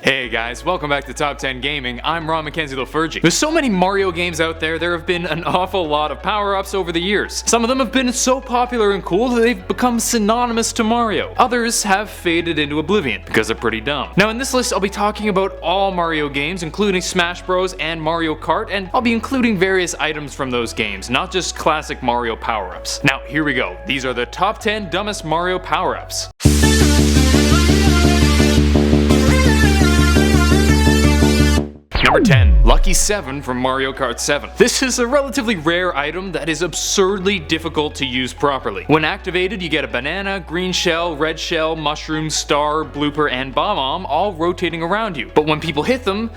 Hey guys, welcome back to Top 10 Gaming. I'm Ron Mackenzie Lafergie. There's so many Mario games out there have been an awful lot of power-ups over the years. Some of them have been so popular and cool that they've become synonymous to Mario. Others have faded into oblivion because they're pretty dumb. Now in this list I'll be talking about all Mario games, including Smash Bros and Mario Kart, and I'll be including various items from those games, not just classic Mario power-ups. Now here we go. These are the top 10 dumbest Mario power-ups. Number 10. Lucky 7 from Mario Kart 7. This is a relatively rare item that is absurdly difficult to use properly. When activated, you get a banana, green shell, red shell, mushroom, star, blooper, and bomb all rotating around you. But when people hit them,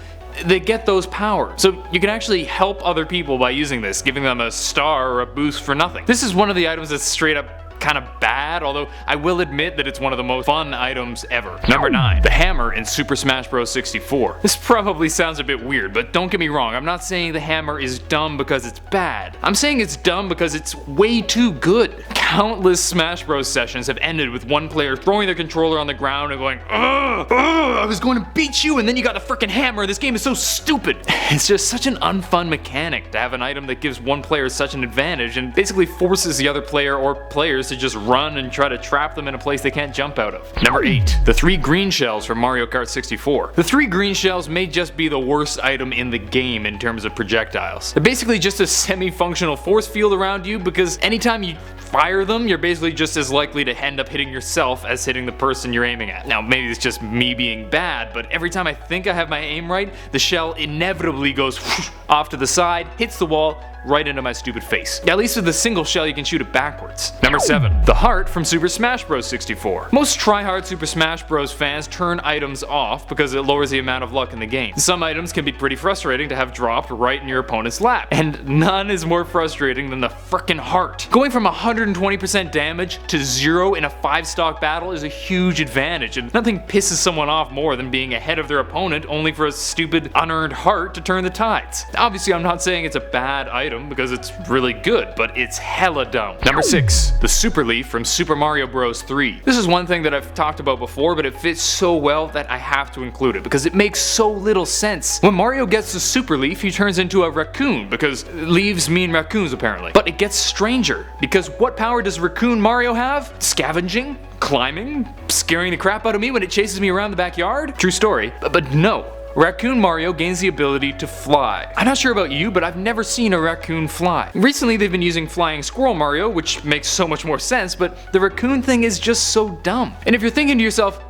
they get those powers. So you can actually help other people by using this, giving them a star or a boost for nothing. This is one of the items that's straight up kind of bad, although I will admit that it's one of the most fun items ever. Number 9. The hammer in Super Smash Bros. 64. This probably sounds a bit weird, but don't get me wrong, I'm not saying the hammer is dumb because it's bad. I'm saying it's dumb because it's way too good. Countless Smash Bros. Sessions have ended with one player throwing their controller on the ground and going, ugh, I was going to beat you, and then you got the frickin' hammer. This game is so stupid. It's just such an unfun mechanic to have an item that gives one player such an advantage and basically forces the other player or players to just run and try to trap them in a place they can't jump out of. Number 8. The 3 green shells from Mario Kart 64. The 3 green shells may just be the worst item in the game in terms of projectiles. They're basically just a semi-functional force field around you because anytime you fire them, you're basically just as likely to end up hitting yourself as hitting the person you're aiming at. Now maybe it's just me being bad, but every time I think I have my aim right, the shell inevitably goes off to the side, hits the wall, right into my stupid face. At least with the single shell you can shoot it backwards. Number 7. The heart from Super Smash Bros. 64. Most try-hard Super Smash Bros. Fans turn items off because it lowers the amount of luck in the game. Some items can be pretty frustrating to have dropped right in your opponent's lap, and none is more frustrating than the frickin' heart. Going from 120% damage to 0 in a 5-stock battle is a huge advantage, and nothing pisses someone off more than being ahead of their opponent only for a stupid unearned heart to turn the tides. Obviously I'm not saying it's a bad item because it's really good, but it's hella dumb. Number 6. The Super Leaf from Super Mario Bros. 3. This is one thing that I've talked about before, but it fits so well that I have to include it because it makes so little sense. When Mario gets the Super Leaf, he turns into a raccoon because leaves mean raccoons apparently. But it gets stranger because what power does Raccoon Mario have? Scavenging? Climbing? Scaring the crap out of me when it chases me around the backyard? True story, but no. Raccoon Mario gains the ability to fly. I'm not sure about you, but I've never seen a raccoon fly. Recently they've been using Flying Squirrel Mario, which makes so much more sense, but the raccoon thing is just so dumb. And if you're thinking to yourself,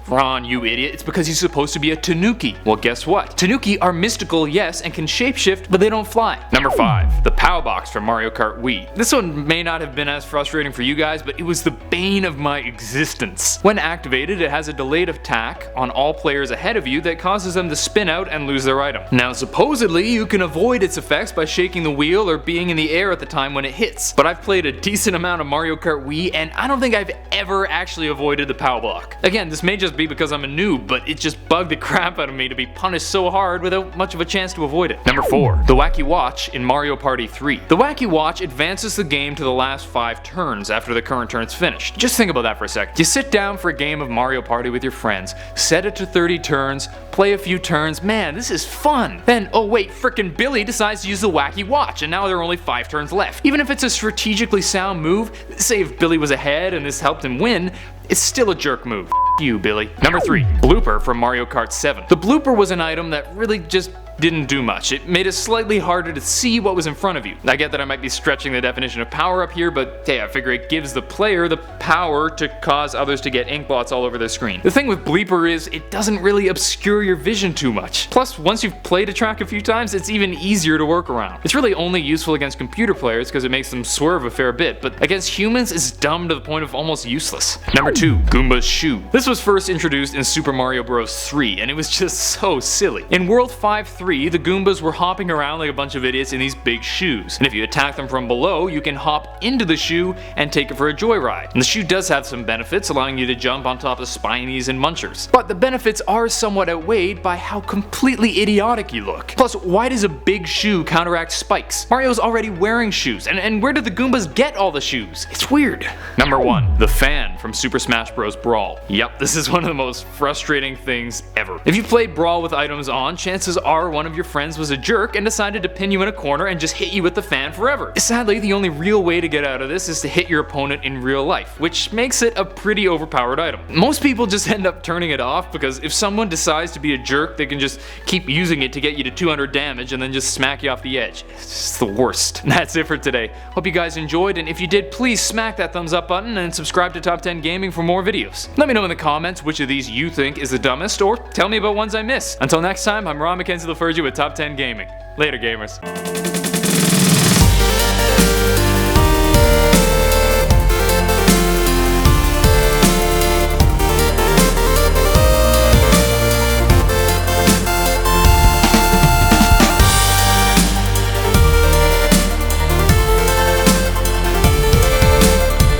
Ron, you idiot, it's because he's supposed to be a tanuki. Well, guess what? Tanuki are mystical, yes, and can shapeshift, but they don't fly. Number 5. The POW Box from Mario Kart Wii. This one may not have been as frustrating for you guys, but it was the bane of my existence. When activated, it has a delayed attack on all players ahead of you that causes them to spin out and lose their item. Now, supposedly, you can avoid its effects by shaking the wheel or being in the air at the time when it hits. But I've played a decent amount of Mario Kart Wii, and I don't think I've ever actually avoided the POW block. Again, this may just be because I'm a noob, but it just bugged the crap out of me to be punished so hard without much of a chance to avoid it. Number 4. The Wacky Watch in Mario Party 3. The Wacky Watch advances the game to the last 5 turns after the current turn's finished. Just think about that for a sec. You sit down for a game of Mario Party with your friends, set it to 30 turns, play a few turns, man, this is fun. Then, oh wait, frickin' Billy decides to use the Wacky Watch, and now there are only 5 turns left. Even if it's a strategically sound move, say if Billy was ahead and this helped him win, it's still a jerk move. You, Billy. Number 3. Blooper from Mario Kart 7. The blooper was an item that really just didn't do much. It made it slightly harder to see what was in front of you. I get that I might be stretching the definition of power up here, but hey, I figure it gives the player the power to cause others to get ink blots all over their screen. The thing with Blooper is it doesn't really obscure your vision too much. Plus, once you've played a track a few times, it's even easier to work around. It's really only useful against computer players because it makes them swerve a fair bit, but against humans it's dumb to the point of almost useless. Number 2. Goombas Shoe. This was first introduced in Super Mario Bros. 3, and it was just so silly. In World 5-3, 3, the Goombas were hopping around like a bunch of idiots in these big shoes, and if you attack them from below, you can hop into the shoe and take it for a joyride. And the shoe does have some benefits, allowing you to jump on top of spinies and munchers, but the benefits are somewhat outweighed by how completely idiotic you look. Plus, why does a big shoe counteract spikes? Mario's already wearing shoes, and where did the Goombas get all the shoes? It's weird. Number 1. The fan from Super Smash Bros. Brawl. Yep, this is one of the most frustrating things ever. If you played Brawl with items on, chances are one of your friends was a jerk and decided to pin you in a corner and just hit you with the fan forever. Sadly, the only real way to get out of this is to hit your opponent in real life, which makes it a pretty overpowered item. Most people just end up turning it off because if someone decides to be a jerk, they can just keep using it to get you to 200 damage and then just smack you off the edge. It's the worst. That's it for today. Hope you guys enjoyed, and if you did, please smack that thumbs up button and subscribe to Top 10 Gaming for more videos. Let me know in the comments which of these you think is the dumbest, or tell me about ones I missed. Until next time, I'm Ron McKenzie LaFergie with Top 10 Gaming. Later, gamers.